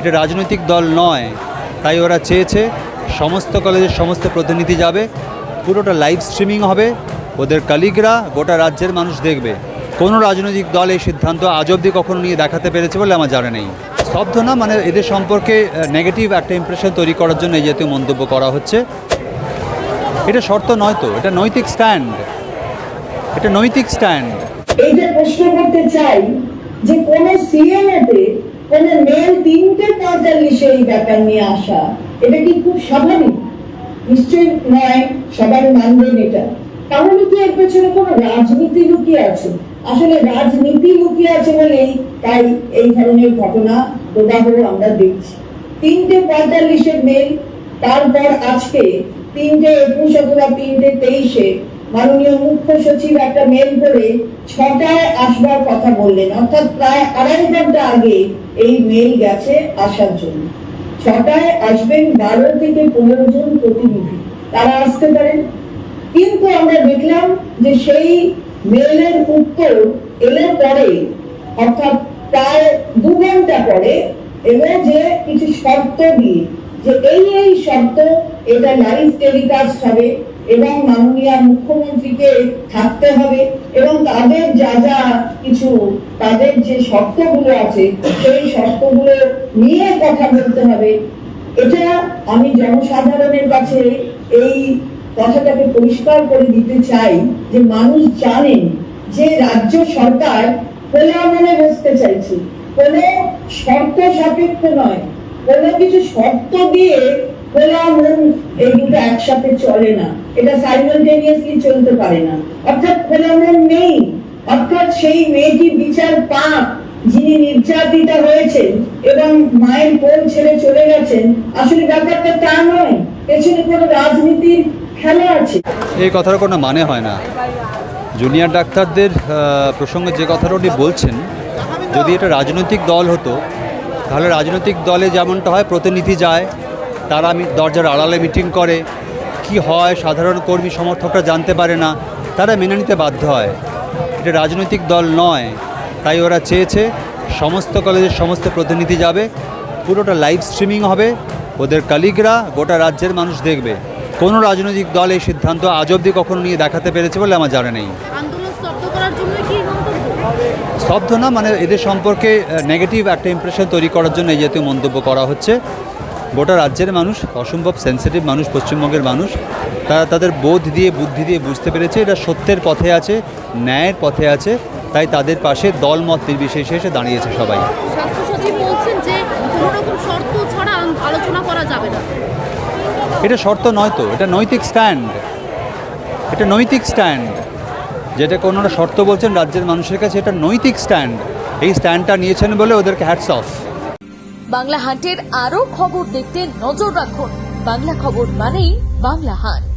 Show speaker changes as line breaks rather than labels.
এটা রাজনৈতিক দল নয়, তাই ওরা চেয়েছে সমস্ত কলেজের সমস্ত প্রতিনিধি যাবে, পুরোটা লাইভ স্ট্রিমিং হবে, ওদের কলিগরা গোটা রাজ্যের মানুষ দেখবে। কোনো রাজনৈতিক দল এই সিদ্ধান্ত আজ অবধি কখনো নিয়ে দেখাতে পেরেছে বলে আমার জানা নেই। স্তব্ধ না, মানে এদের সম্পর্কে নেগেটিভ একটা ইমপ্রেশন তৈরি করার জন্য এই জাতীয় মন্তব্য করা হচ্ছে। এটা শর্ত নয় তো, এটা নৈতিক স্ট্যান্ড, এটা নৈতিক স্ট্যান্ড।
এইটা প্রশ্ন করতে চাই যে কোন সিএমএতে কোন মেল 3:45 এই ব্যাপার নিয়ে আসা, এটা কি খুব স্বাভাবিক? নিশ্চয়ই নয়, সবাই মানবেন এটা। তাহলে কি এর পেছনে কোনো রাজনীতি লুকিয়ে আছে? আসলে রাজনীতি লুকিয়ে আছে বলেই তাই এই ধরনের ঘটনা প্রবাহ আমরা দেখছি। 3:45 মেল, তারপর আজকে 3:21 অথবা 3:23 মাননীয় মুখ্য সচিব একটা মেল করে 6টায় আসবার কথা বললেন, অর্থাৎ প্রায় 2.5 ঘন্টা আগে এই মেল গেছে আসার জন্য। 6টায় আসবেন 12 থেকে 15 জন প্রতিনিধি, তারা আসতে পারেন। কিন্তু আমরা দেখলাম যে সেই মেলের উত্তর এলো পরে, অর্থাৎ প্রায় 2 ঘন্টা পরে এলো, যে কিছু শর্ত দিয়ে, যে এই শর্ত, এটা লাইভ টেলিকাস্ট হবে এবং মাননীয় মুখ্যমন্ত্রীকে থাকতে হবে এবং তাদের যা কিছু তাদের যে শর্তগুলো আছে সেই শর্তগুলো নিয়ে কথা বলতে হবে। এটা আমি জনসাধারণের কাছে এই কথাটাকে পরিষ্কার করে দিতে চাই যে মানুষ জানেন যে রাজ্য সরকার খোলা মনে বসতে চাইছে, কোনো শর্ত সাপেক্ষ নয়। কোনো কিছু শর্ত দিয়ে খোলা মন এই দুটো একসাথে চলে না, এটা সাইমালটেনিয়াসলি চলতে পারে না। অর্থাৎ খোলা মন নেই, অর্থাৎ সেই মেয়েটি বিচার পাক, যিনি নির্যাতিতা হয়েছেন এবং মায়ের কোল ছেড়ে চলে গেছেন, আসলে ব্যাপারটা তা নয়, পেছনে কোনো রাজনীতির খেলা আছে।
এই কথার কোনো মানে হয় না। জুনিয়র ডাক্তারদের প্রসঙ্গে যে কথাটা উনি বলছেন, যদি এটা রাজনৈতিক দল হতো তাহলে রাজনৈতিক দলে যেমনটা হয়, প্রতিনিধি যায়, তারা দরজার আড়ালে মিটিং করে, কি হয় সাধারণ কর্মী সমর্থকরা জানতে পারে না, তারা মেনে নিতে বাধ্য হয়। এটা রাজনৈতিক দল নয়, তাই ওরা চেয়েছে সমস্ত কলেজের সমস্ত প্রতিনিধি যাবে, পুরোটা লাইভ স্ট্রিমিং হবে, ওদের কলিগরা গোটা রাজ্যের মানুষ দেখবে। কোনো রাজনৈতিক দল এই সিদ্ধান্ত আজ অবধি কখনো নিয়ে দেখাতে পেরেছে বলে আমার জানা নেই। স্তব্ধ না, মানে এদের সম্পর্কে নেগেটিভ একটা ইমপ্রেশন তৈরি করার জন্য এই জাতীয় মন্তব্য করা হচ্ছে। গোটা রাজ্যের মানুষ, অসম্ভব সেন্সিটিভ মানুষ, পশ্চিমবঙ্গের মানুষ, তারা তাদের বোধ দিয়ে বুদ্ধি দিয়ে বুঝতে পেরেছে এটা সত্যের পথে আছে, ন্যায়ের পথে আছে, তাই তাদের পাশে দলমত নির্বিশেষে এসে দাঁড়িয়েছে সবাই।
স্বাস্থ্য সচিব বলছেন যে কোনো রকম শর্ত ছাড়া আলোচনা করা যাবে না।
এটা শর্ত নয় তো, এটা নৈতিক স্ট্যান্ড, এটা নৈতিক স্ট্যান্ড। যেটা কোনো শর্ত বলছেন রাজ্যের মানুষের কাছে, এটা নৈতিক স্ট্যান্ড। এই স্ট্যান্ডটা নিয়েছেন বলে ওদেরকে হ্যাটস অফ।
বাংলা হান্টের আরও খবর দেখতে নজর রাখুন। বাংলা খবর মানেই বাংলা হান্ট।